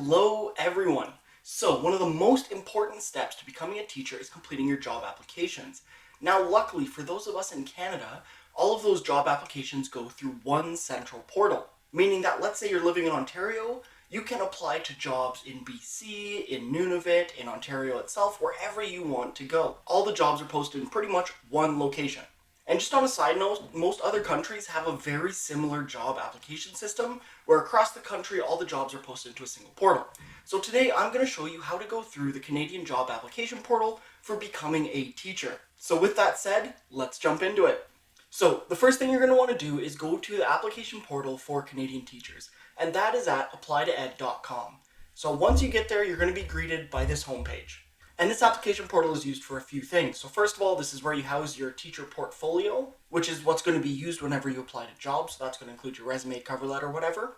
Hello everyone! So one of the most important steps to becoming a teacher is completing your job applications. Now luckily for those of us in Canada, all of those job applications go through one central portal. Meaning that let's say you're living in Ontario, you can apply to jobs in BC, in Nunavut, in Ontario itself, wherever you want to go. All the jobs are posted in pretty much one location. And just on a side note, most other countries have a very similar job application system where across the country all the jobs are posted into a single portal. So today I'm going to show you how to go through the Canadian job application portal for becoming a teacher. So with that said, let's jump into it. So the first thing you're going to want to do is go to the application portal for Canadian teachers, and that is at applytoed.com. So once you get there, you're going to be greeted by this homepage. And this application portal is used for a few things. So first of all, this is where you house your teacher portfolio, which is what's going to be used whenever you apply to jobs. So that's going to include your resume, cover letter, whatever.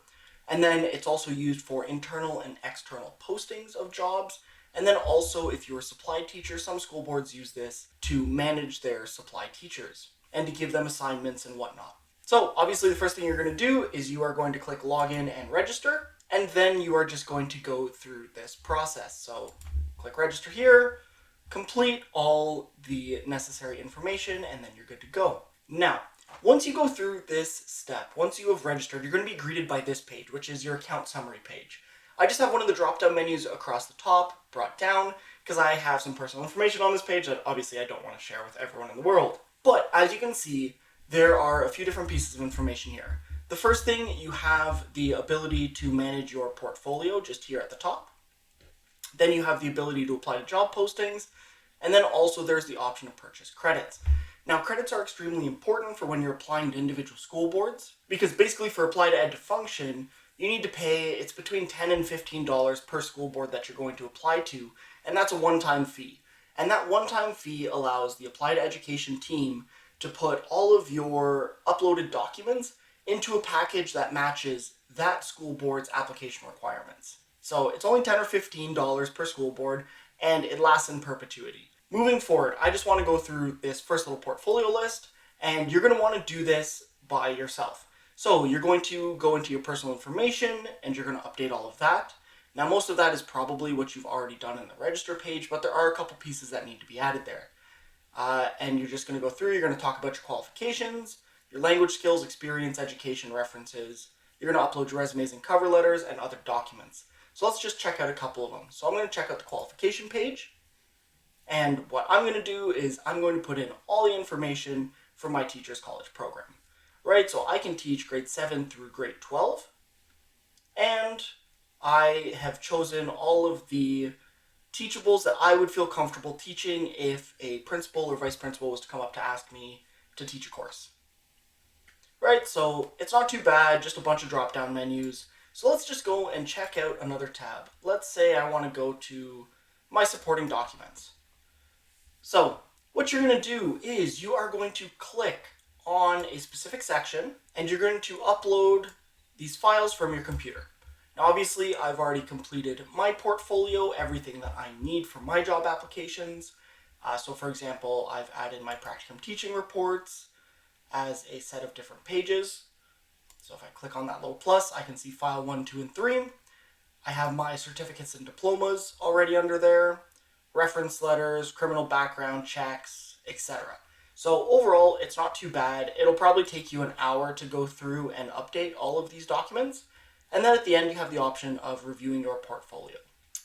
And then it's also used for internal and external postings of jobs. And then also, if you're a supply teacher, some school boards use this to manage their supply teachers and to give them assignments and whatnot. So obviously the first thing you're going to do is you are going to click login and register, and then you are just going to go through this process. So click register here, complete all the necessary information, and then you're good to go. Now, once you go through this step, once you have registered, you're going to be greeted by this page, which is your account summary page. I just have one of the drop-down menus across the top brought down because I have some personal information on this page that obviously I don't want to share with everyone in the world. But as you can see, there are a few different pieces of information here. The first thing, you have the ability to manage your portfolio just here at the top. Then you have the ability to apply to job postings, and then also there's the option to purchase credits. Now, credits are extremely important for when you're applying to individual school boards, because basically for Apply to Ed to function, you need to pay, it's between $10 and $15 per school board that you're going to apply to, and that's a one-time fee. And that one-time fee allows the Apply to Education team to put all of your uploaded documents into a package that matches that school board's application requirements. So it's only $10 or $15 per school board, and it lasts in perpetuity. Moving forward, I just want to go through this first little portfolio list, and you're going to want to do this by yourself. So you're going to go into your personal information, and you're going to update all of that. Now, most of that is probably what you've already done in the register page, but there are a couple pieces that need to be added there. And you're just going to go through, you're going to talk about your qualifications, your language skills, experience, education, references. You're going to upload your resumes and cover letters and other documents. So let's just check out a couple of them. So I'm going to check out the qualification page. And what I'm going to do is I'm going to put in all the information for my teacher's college program. Right, so I can teach grade 7 through grade 12. And I have chosen all of the teachables that I would feel comfortable teaching if a principal or vice principal was to come up to ask me to teach a course. Right, so it's not too bad, just a bunch of drop-down menus. So let's just go and check out another tab. Let's say I want to go to my supporting documents. So what you're going to do is you are going to click on a specific section, and you're going to upload these files from your computer. Now obviously I've already completed my portfolio, everything that I need for my job applications. So for example, I've added my practicum teaching reports as a set of different pages. So if I click on that little plus, I can see file 1, 2, and 3. I have my certificates and diplomas already under there, reference letters, criminal background checks, etc. So overall, it's not too bad. It'll probably take you an hour to go through and update all of these documents. And then at the end, you have the option of reviewing your portfolio.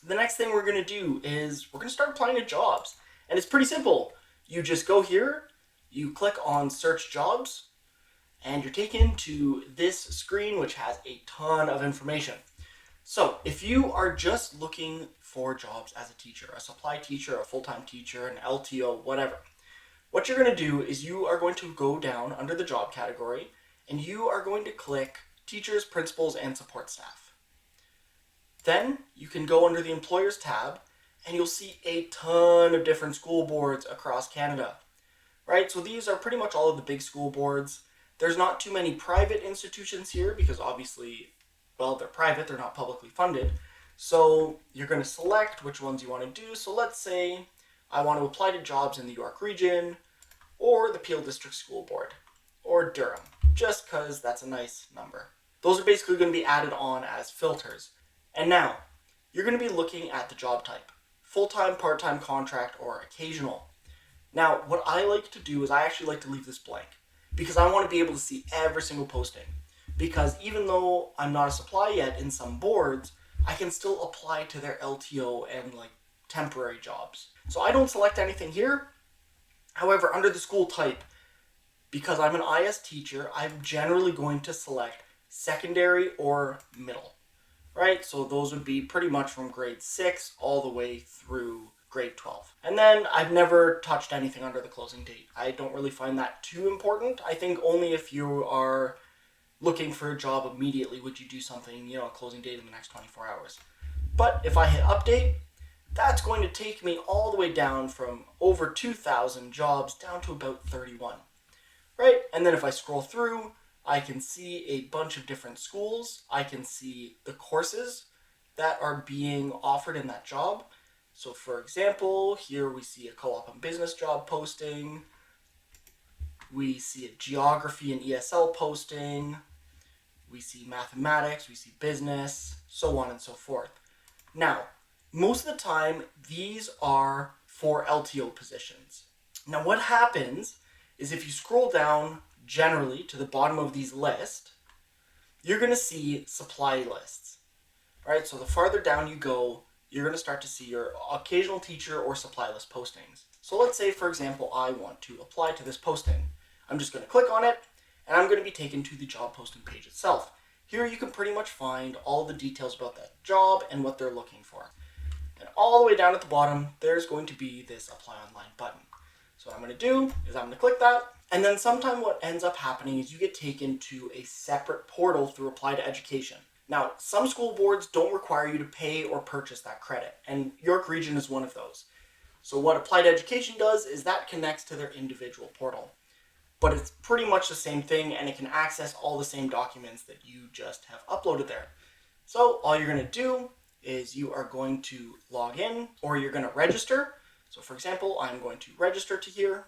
The next thing we're going to do is we're going to start applying to jobs. And it's pretty simple. You just go here, you click on search jobs, and you're taken to this screen, which has a ton of information. So if you are just looking for jobs as a teacher, a supply teacher, a full-time teacher, an LTO, whatever, what you're going to do is you are going to go down under the job category, and you are going to click teachers, principals, and support staff. Then you can go under the employers tab, and you'll see a ton of different school boards across Canada. Right, so these are pretty much all of the big school boards. There's not too many private institutions here because obviously, well, they're private, they're not publicly funded. So you're going to select which ones you want to do. So let's say I want to apply to jobs in the York region or the Peel District School Board or Durham, just because that's a nice number. Those are basically going to be added on as filters. And now, you're going to be looking at the job type. Full-time, part-time, contract, or occasional. Now, what I like to do is I actually like to leave this blank because I want to be able to see every single posting. Because even though I'm not a supply yet in some boards, I can still apply to their LTO and like temporary jobs. So I don't select anything here. However, under the school type, because I'm an IS teacher, I'm generally going to select secondary or middle, right? So those would be pretty much from grade 6 all the way through grade 12. And then I've never touched anything under the closing date. I don't really find that too important. I think only if you are looking for a job immediately would you do something, a closing date in the next 24 hours. But if I hit update, that's going to take me all the way down from over 2,000 jobs down to about 31, right? And then if I scroll through, I can see a bunch of different schools. I can see the courses that are being offered in that job. So for example, here we see a co-op and business job posting. We see a geography and ESL posting. We see mathematics, we see business, so on and so forth. Now, most of the time, these are for LTO positions. Now, what happens is if you scroll down generally to the bottom of these lists, you're going to see supply lists. All right, so the farther down you go, you're going to start to see your occasional teacher or supply list postings. So let's say, for example, I want to apply to this posting. I'm just going to click on it, and I'm going to be taken to the job posting page itself. Here you can pretty much find all the details about that job and what they're looking for. And all the way down at the bottom, there's going to be this apply online button. So what I'm going to do is I'm going to click that, and then sometime what ends up happening is you get taken to a separate portal through Apply to Education. Now, some school boards don't require you to pay or purchase that credit, and York Region is one of those. So what Apply to Education does is that connects to their individual portal. But it's pretty much the same thing, and it can access all the same documents that you just have uploaded there. So all you're going to do is you are going to log in, or you're going to register. So for example, I'm going to register to here.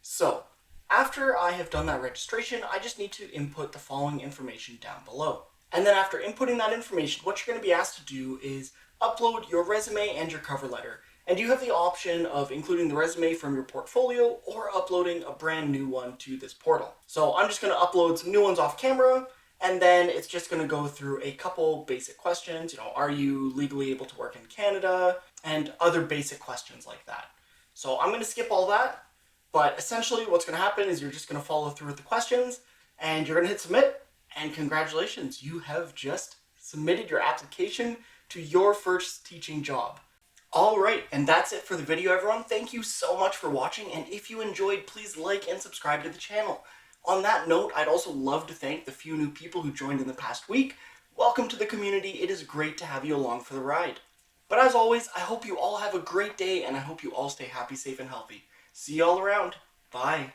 So after I have done that registration, I just need to input the following information down below. And then after inputting that information, what you're going to be asked to do is upload your resume and your cover letter. And you have the option of including the resume from your portfolio or uploading a brand new one to this portal. So I'm just going to upload some new ones off camera, and then it's just going to go through a couple basic questions. Are you legally able to work in Canada? And other basic questions like that. So I'm going to skip all that, but essentially what's going to happen is you're just going to follow through with the questions, and you're going to hit submit, and congratulations, you have just submitted your application to your first teaching job. Alright, and that's it for the video, everyone. Thank you so much for watching, and if you enjoyed, please like and subscribe to the channel. On that note, I'd also love to thank the few new people who joined in the past week. Welcome to the community. It is great to have you along for the ride. But as always, I hope you all have a great day, and I hope you all stay happy, safe, and healthy. See you all around. Bye.